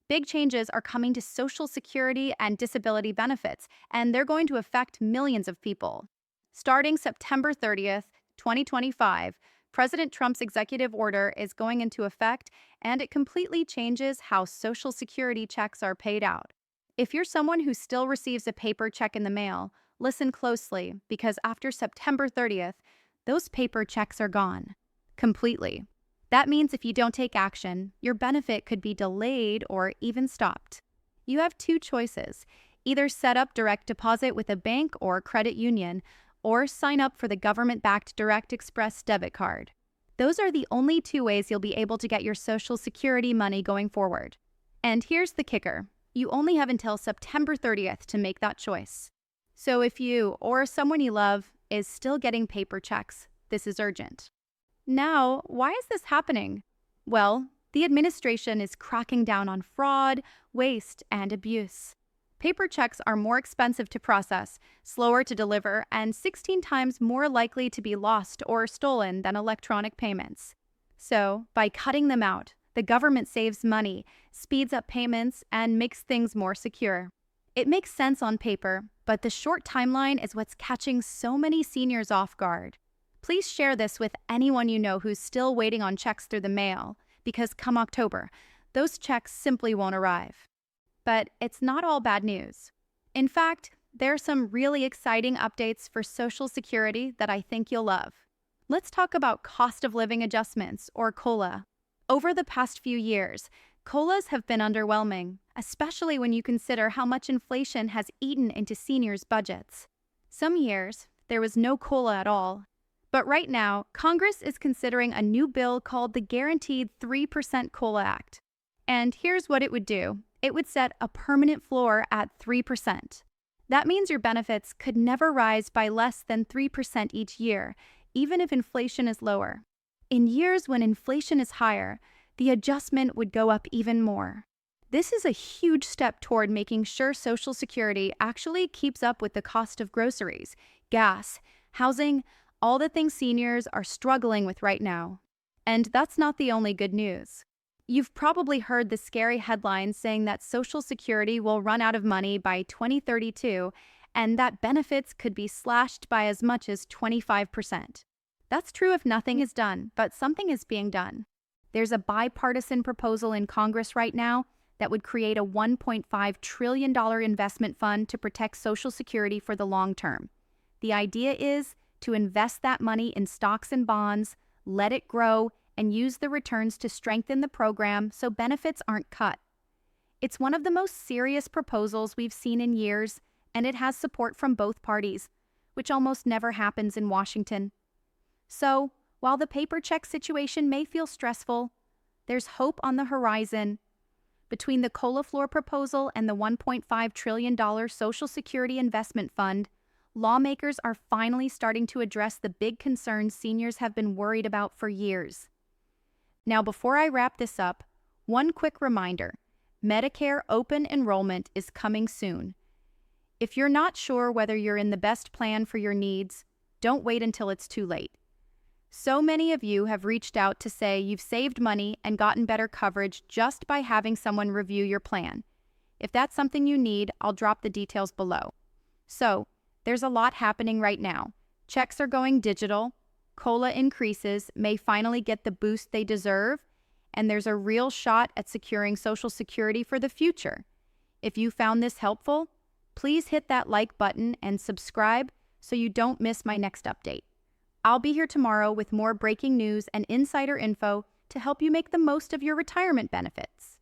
Big changes are coming to Social Security and disability benefits, and they're going to affect millions of people. Starting September 30th, 2025, President Trump's executive order is going into effect, and it completely changes how Social Security checks are paid out. If you're someone who still receives a paper check in the mail, listen closely because after September 30th, those paper checks are gone. Completely. That means if you don't take action, your benefit could be delayed or even stopped. You have two choices: either set up direct deposit with a bank or credit union, or sign up for the government-backed Direct Express debit card. Those are the only two ways you'll be able to get your Social Security money going forward. And here's the kicker: you only have until September 30th to make that choice. So if you or someone you love is still getting paper checks, this is urgent. Now, why is this happening? Well, the administration is cracking down on fraud, waste, and abuse. Paper checks are more expensive to process, slower to deliver, and 16 times more likely to be lost or stolen than electronic payments. So, by cutting them out, the government saves money, speeds up payments, and makes things more secure. It makes sense on paper, but the short timeline is what's catching so many seniors off guard. Please share this with anyone you know who's still waiting on checks through the mail, because come October, those checks simply won't arrive. But it's not all bad news. In fact, there are some really exciting updates for Social Security that I think you'll love. Let's talk about cost of living adjustments, or COLA. Over the past few years, COLAs have been underwhelming, especially when you consider how much inflation has eaten into seniors' budgets. Some years, there was no COLA at all. But right now, Congress is considering a new bill called the Guaranteed 3% COLA Act. And here's what it would do. It would set a permanent floor at 3%. That means your benefits could never rise by less than 3% each year, even if inflation is lower. In years when inflation is higher, the adjustment would go up even more. This is a huge step toward making sure Social Security actually keeps up with the cost of groceries, gas, housing, all the things seniors are struggling with right now. And that's not the only good news. You've probably heard the scary headlines saying that Social Security will run out of money by 2032 and that benefits could be slashed by as much as 25%. That's true if nothing is done, but something is being done. There's a bipartisan proposal in Congress right now that would create a $1.5 trillion investment fund to protect Social Security for the long term. The idea is to invest that money in stocks and bonds, let it grow, and use the returns to strengthen the program so benefits aren't cut. It's one of the most serious proposals we've seen in years, and it has support from both parties, which almost never happens in Washington. So, while the paper check situation may feel stressful, there's hope on the horizon. Between the COLA floor proposal and the $1.5 trillion Social Security Investment Fund, lawmakers are finally starting to address the big concerns seniors have been worried about for years. Now, before I wrap this up, one quick reminder: Medicare open enrollment is coming soon. If you're not sure whether you're in the best plan for your needs, don't wait until it's too late. So many of you have reached out to say you've saved money and gotten better coverage just by having someone review your plan. If that's something you need, I'll drop the details below. So, there's a lot happening right now. Checks are going digital, COLA increases may finally get the boost they deserve, and there's a real shot at securing Social Security for the future. If you found this helpful, please hit that like button and subscribe so you don't miss my next update. I'll be here tomorrow with more breaking news and insider info to help you make the most of your retirement benefits.